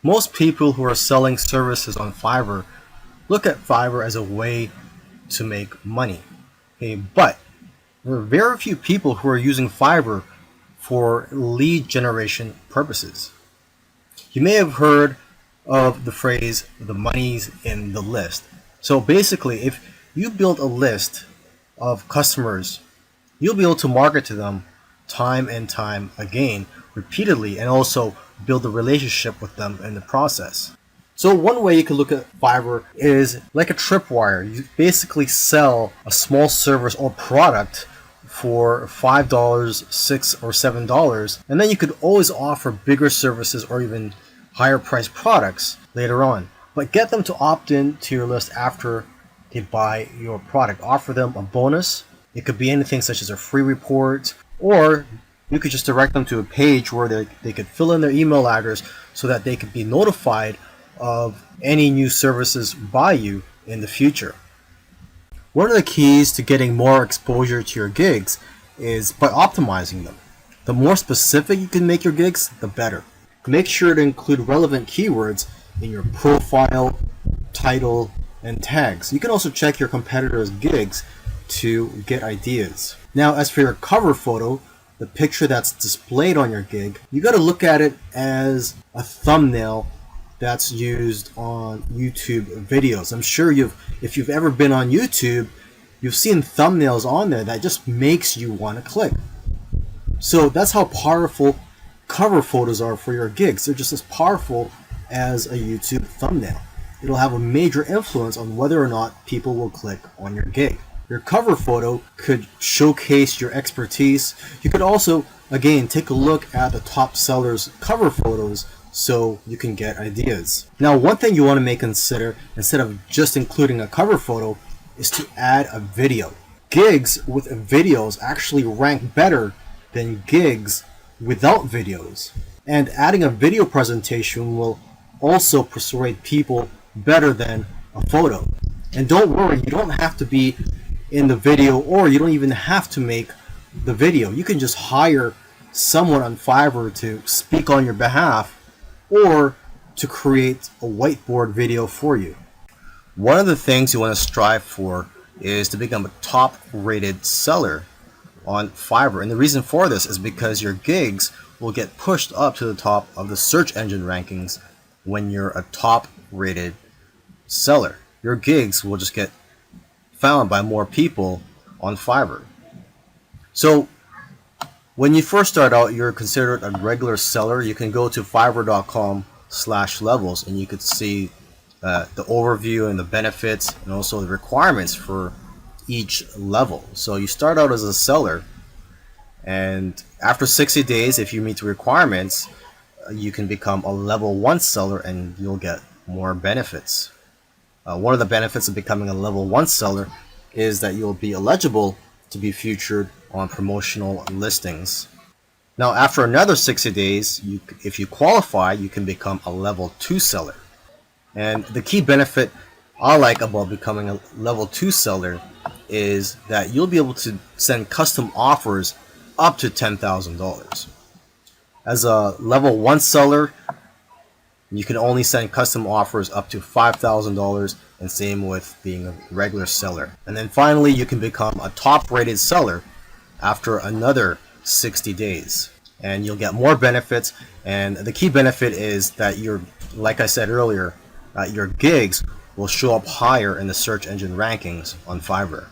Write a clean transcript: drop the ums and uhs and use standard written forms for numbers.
Most people who are selling services on Fiverr look at Fiverr as a way to make money. Okay, but there are very few people who are using Fiverr for lead generation purposes. You may have heard of the phrase, the money's in the list. So basically, if you build a list of customers, you'll be able to market to them time and time again, repeatedly, and also build a relationship with them in the process. So one way you can look at Fiverr is like a tripwire. You basically sell a small service or product for $5, $6, or $7, and then you could always offer bigger services or even higher priced products later on. But get them to opt in to your list after they buy your product. Offer them a bonus. It could be anything such as a free report, or you could just direct them to a page where they could fill in their email address so that they could be notified of any new services by you in the future. One of the keys to getting more exposure to your gigs is by optimizing them. The more specific you can make your gigs, the better. Make sure to include relevant keywords in your profile, title, and tags. You can also check your competitors' gigs to get ideas. Now, as for your cover photo, the picture that's displayed on your gig, you got to look at it as a thumbnail that's used on YouTube videos. I'm sure if you've ever been on YouTube, you've seen thumbnails on there that just makes you want to click. So that's how powerful cover photos are for your gigs. They're just as powerful as a YouTube thumbnail. It'll have a major influence on whether or not people will click on your gig. Your cover photo could showcase your expertise. You could also, again, take a look at the top sellers' cover photos so you can get ideas. Now, one thing you want to consider, instead of just including a cover photo, is to add a video. Gigs with videos actually rank better than gigs without videos. And adding a video presentation will also persuade people better than a photo. And don't worry, you don't have to be in the video, or you don't even have to make the video. You can just hire someone on Fiverr to speak on your behalf or to create a whiteboard video for you. One of the things you want to strive for is to become a top rated seller on Fiverr. And the reason for this is because your gigs will get pushed up to the top of the search engine rankings when you're a top rated seller. Your gigs will just get found by more people on Fiverr. So when you first start out, you're considered a regular seller. You can go to fiverr.com/levels and you could see the overview and the benefits and also the requirements for each level. So you start out as a seller, and after 60 days, if you meet the requirements, you can become a level 1 seller and you'll get more benefits. One of the benefits of becoming a level 1 seller is that you'll be eligible to be featured on promotional listings. Now, after another 60 days, if you qualify, you can become a level 2 seller. And the key benefit I like about becoming a level 2 seller is that you'll be able to send custom offers up to $10,000. As a level 1 seller, you can only send custom offers up to $5,000, and same with being a regular seller. And then finally, you can become a top rated seller after another 60 days. And you'll get more benefits, and the key benefit is that like I said earlier, your gigs will show up higher in the search engine rankings on Fiverr.